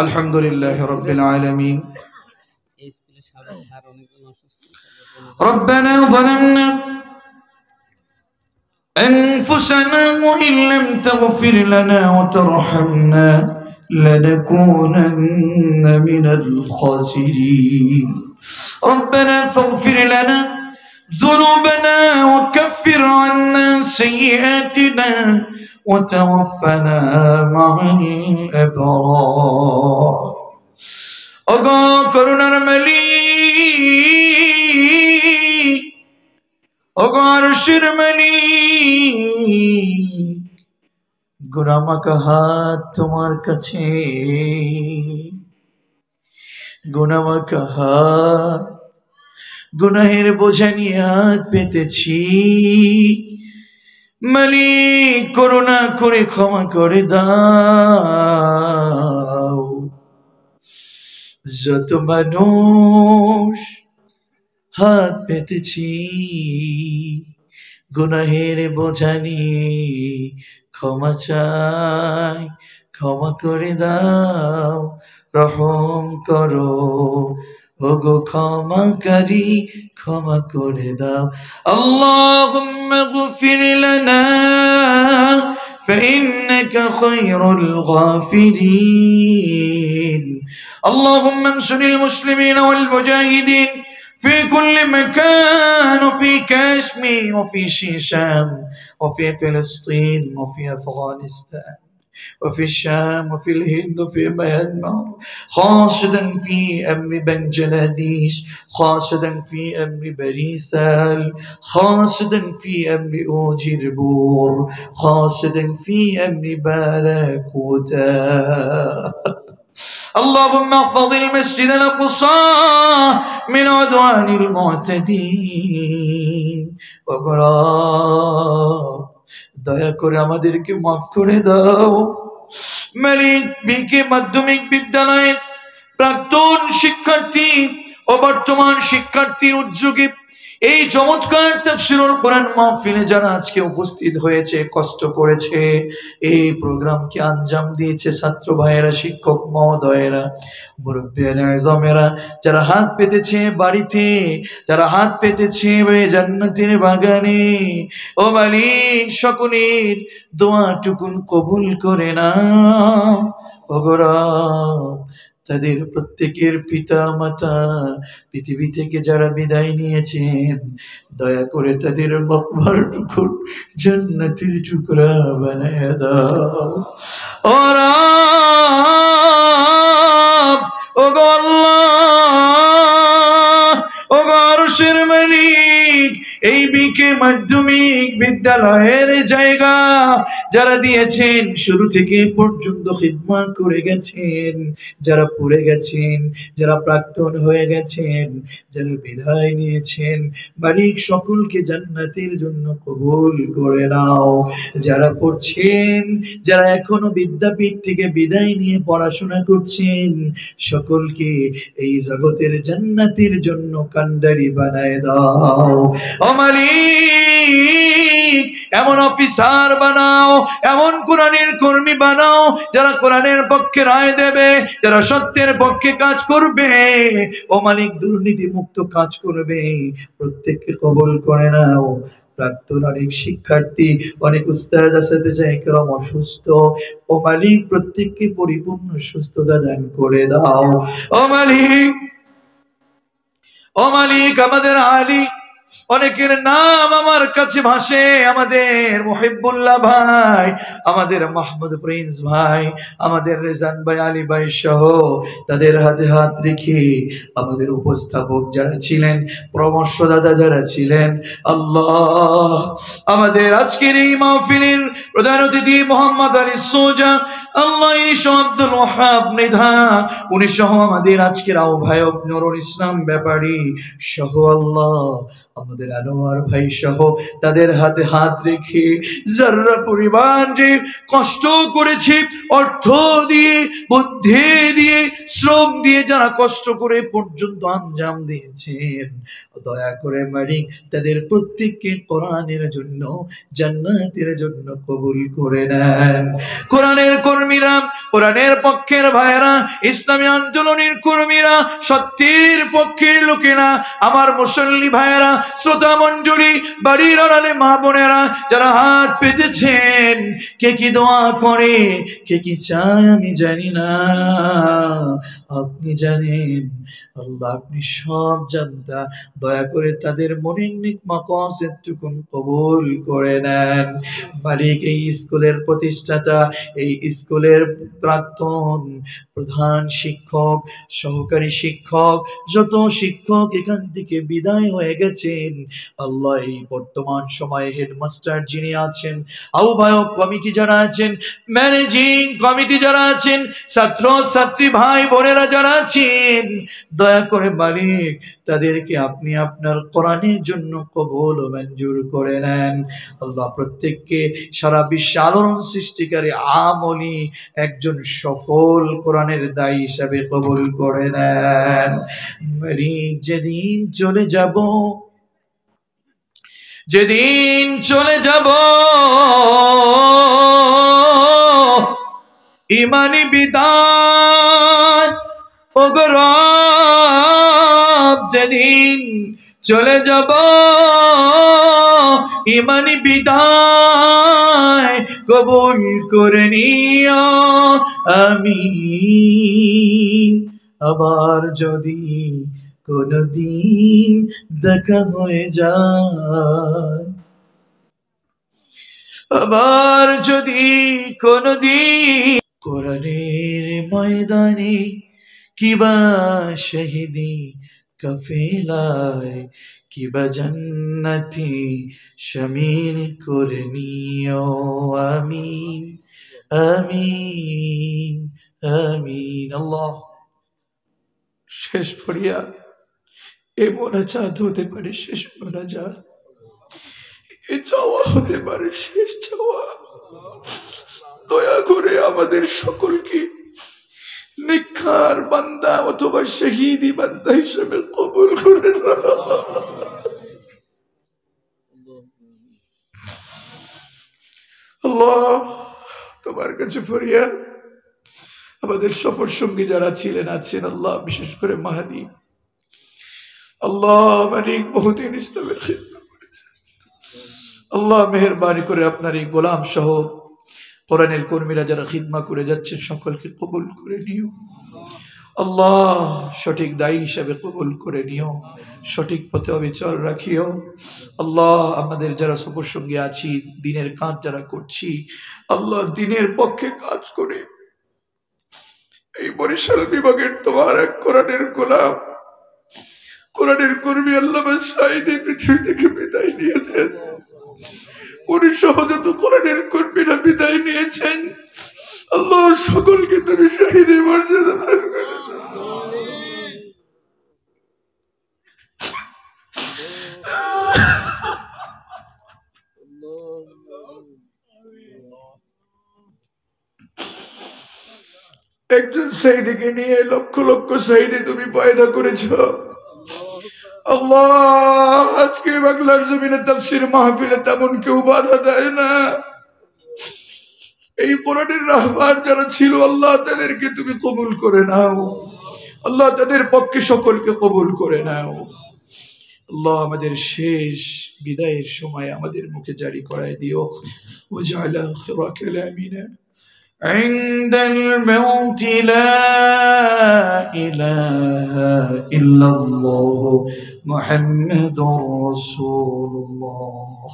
আলহামদুলিল্লাহি রাব্বিল আলামিন। ربنا ظلمنا أنفسنا وإن لم تغفر لنا وترحمنا لنكونن من الخاسرين ربنا فاغفر لنا ذنوبنا وكفر عنا سيئاتنا وتوفنا مع الأبرار أغا كرنا المليك أغا عرشر مليك গুনাহমাখা হাত তোমার কাছে, গুনাহমাখা হাত, গুনাহের বোঝা নিয়ে হাত পেতেছি। মালিক করুণা করে ক্ষমা করে দাও। যত মানুষ হাত পেতেছি গুনাহের বোঝা নিয়ে, ক্ষমা চাই, ক্ষমা করে দাও, রহম করো ওগো ক্ষমাকারী, ক্ষমা করে দাও। আল্লাহুম্মা গফির লানা فإنك خير الغافرين اللهم انصر المسلمين والمجاهدين في كل مكان وفي كشمير وفي شيشان وفي فلسطين وفي أفغانستان وفي الشام وفي الهند وفي ميانمار خاصة في أمر بنجلاديش خاصة في أمر بريسال خاصة في أمر أوجربور خاصة في أمر باراكوتا اللهم احفظ المسجد الأقصى من عدوان المعتدين وقراب দয়া করে আমাদেরকে মাফ করে দাও। মালিক বিকে মাধ্যমিক বিদ্যালয়ের প্রাক্তন শিক্ষার্থী ও বর্তমান শিক্ষার্থীর উদ্যোগে এই চমৎকার তাফসীরুল কোরআন মাহফিলে যারা আজকে উপস্থিত হয়েছে, কষ্ট করেছে, এই প্রোগ্রামকে আঞ্জাম দিয়েছে, ছাত্র ভাইয়েরা, শিক্ষক মহোদয়েরা, মুরব্বিয়ানে আযমেরা, যারা হাত পেতেছে বাড়িতে, যারা হাত পেতেছে জান্নাতের বাগানে, ও মালিক সকলের দোয়াটুকুন কবুল করে নাও। ওগো রব, তাদের প্রত্যেকের পিতা মাতা পৃথিবী থেকে যারা বিদায় নিয়েছেন, দয়া করে তাদের মকবরটুকু জান্নাতের টুকরা বানায় দাও। ও রব, ওগো আল্লাহ, ওগো আরশের মালিক, এই বিকে মাধ্যমিক বিদ্যালয়ের জায়গা যারা দিয়েছেন, শুরু থেকে পর্যন্ত খিদমত করে গেছেন, যারা পড়ে গেছেন, যারা প্রাক্তন হয়ে গেছেন, যারা বিদায় নিয়েছেন, মালিক সকলকে জান্নাতের জন্য কবুল করে নাও। যারা পড়ছেন, যারা এখনো বিদ্যাপীঠ থেকে বিদায় নিয়ে পড়াশোনা করছেন, সকলকে এই জগতের জান্নাতের জন্য কান্ডারি বানায় দাও। ও মালিক, এমন অফিসার বানাও, এমন কোরআনের কর্মী বানাও যারা কোরআনের পক্ষে রায় দেবে, যারা সত্যের পক্ষে কাজ করবে। ও মালিক, দুর্নীতি মুক্ত কাজ করবে। প্রত্যেককে কবুল করে নাও। প্রাক্তন অনেক শিক্ষার্থী, অনেক উস্তাদ আসেরাম অসুস্থ, ও মালিক প্রত্যেককে পরিপূর্ণ সুস্থতা দান করে দাও। ও মালিক, ও মালিক, আমাদের আলী অনেকের নাম আমার কাছে ভাসে, আমাদের মুহিবুল্লাহ ভাই, আমাদের মাহমুদ প্রিন্স ভাই, আমাদের রেজান ভাই, আলী ভাই সহ তাদের হাতে হাত রেখে আমাদের উপস্থাপক যারা ছিলেন, পরামর্শদাতা যারা ছিলেন, আল্লাহ আমাদের আজকের এই মাহফিলের প্রধান অতিথি মোহাম্মদ আলী সোজা, আল্লাহ আব্দুল ওয়াহাব মৃধা, উনি সহ আমাদের আজকের আহ্বায়ক নুরুল ইসলাম ব্যাপারী সহ, আল্লাহ আমাদের আনোয়ার ভাই সহ তাদের হাতে হাত রেখে যারা পরিবার যে কষ্ট করেছে, অর্থ দিয়ে, বুদ্ধি দিয়ে, শ্রম দিয়ে যারা কষ্ট করে পর্যন্ত আঞ্জাম দিয়েছেন, দয়া করে মালিক তাদের প্রত্যেককে কোরআনের জন্য, জান্নাতের জন্য কবুল করে নেন। কোরআনের কর্মীরা, কোরআনের পক্ষের ভাইয়েরা, ইসলামী আন্দোলনের কর্মীরা, সত্যের পক্ষের লোকেরা, আমার মুসল্লি ভাইয়েরা, শ্রোতা মণ্ডলী, বাড়ির আড়ালে মা বোনেরা যারা হাত পেতেছেন, কে কি দোয়া করে, কে কি চায় আমি জানি না, আপনি জানেন। আল্লাহ আপনি সব জানতা, দয়া করে তাদের মনের নেক মাকাসিদটুকুন কবুল করে নেন। মালিক এই স্কুলের প্রতিষ্ঠাতা, এই স্কুলের প্রাক্তন প্রধান শিক্ষক, সহকারী শিক্ষক, যত শিক্ষক এখান থেকে বিদায় হয়ে গেছেন, আল্লাহ এই বর্তমান সময়ে হেডমাস্টার যিনি আছেন, আহ্বায়ক কমিটি যারা আছেন, ম্যানেজিং কমিটি যারা আছেন, ছাত্র ছাত্রী ভাই বোনেরা যারা আছেন, দয়া করে মালিক তাদেরকে আপনি আপনার কোরআনের জন্য কবুল ও মঞ্জুর করে নেন। আল্লাহ প্রত্যেককে সারা বিশ্বে আলোড়ন সৃষ্টিকারী আমলি একজন সফল কোরআনের দায়ী হিসাবে কবুল করে নেন। মালিক যেদিন চলে যাব, যেদিন চলে যাব ইমানি বিদায়, ও গো রব যেদিন চলে যাব ইমানি বিদায়, কবুল করে নিও আমিন। আবার যদি কোনদিন দেখা হয়ে যায়, আবার যদি কোনদিন কোরআনের ময়দানে কিবা শহীদি কাফেলায়, কিবা জান্নাতি শামিল করে নিও আমিন আমিন আমিন। আল্লাহ শেষ ফরিয়াদ, এই মোনাজাত হতে পারে শেষ মোনাজাত, এই চাওয়া হতে পারে শেষ চাওয়া। দয়া করে আমাদের সকলকে নিখার বান্দা অথবা শহীদি বান্দা হিসেবে কবুল করে নাও। আল্লাহ তোমার কাছে ফরিয়াদ, আমাদের সফর সঙ্গী যারা ছিলেন আছেন, আল্লাহ বিশেষ করে মাহাদি, আল্লাহ মালিক বহুদিন ইসলামের খিদমত করেছেন, আল্লাহ মেহেরবানি করে আপনার এই গোলাম সহ কোরআনের কর্মীরা যারা খিদমত করে যাচ্ছেন সকলকে কবুল করে নিও আল্লাহ, সঠিক দায়ী হিসাবে কবুল করে নিও, সঠিক পথে অবিচল রাখিও আল্লাহ। আমাদের যারা সফর সঙ্গে আছি, দিনের কাজ যারা করছি, আল্লাহ দিনের পক্ষে কাজ করে এই বরিশাল বিভাগের তোমার এক কোরআনের গোলাম, কোরআনের কর্মী আল্লামা সাঈদী পৃথিবী থেকে বিদায় নিয়েছেন, উনি সহজত কোরআনের কর্মীরা বিদায় নিয়েছেন। আল্লাহ সকলকে তুমি শহীদের মর্যাদা দান করে দাও। একজন শহীদকে নিয়ে লক্ষ লক্ষ শহীদে তুমি পয়দা করেছো আল্লাহ। আজকে বাংলার জমিনে তাফসীর মাহফিলে তেমন কেউ বাধা দেয় না। এই কোরআনের রাহবার যারা ছিল আল্লাহ তাদেরকে তুমি কবুল করে নাও আল্লাহ, তাদের পক্ষে সকলকে কবুল করে নাও আল্লাহ। আমাদের শেষ বিদায়ের সময় আমাদের মুখে জারি করায় দিও, ওয়াজআল আখিরা কালামিনা عند الموت لا إله إلا الله محمد رسول الله।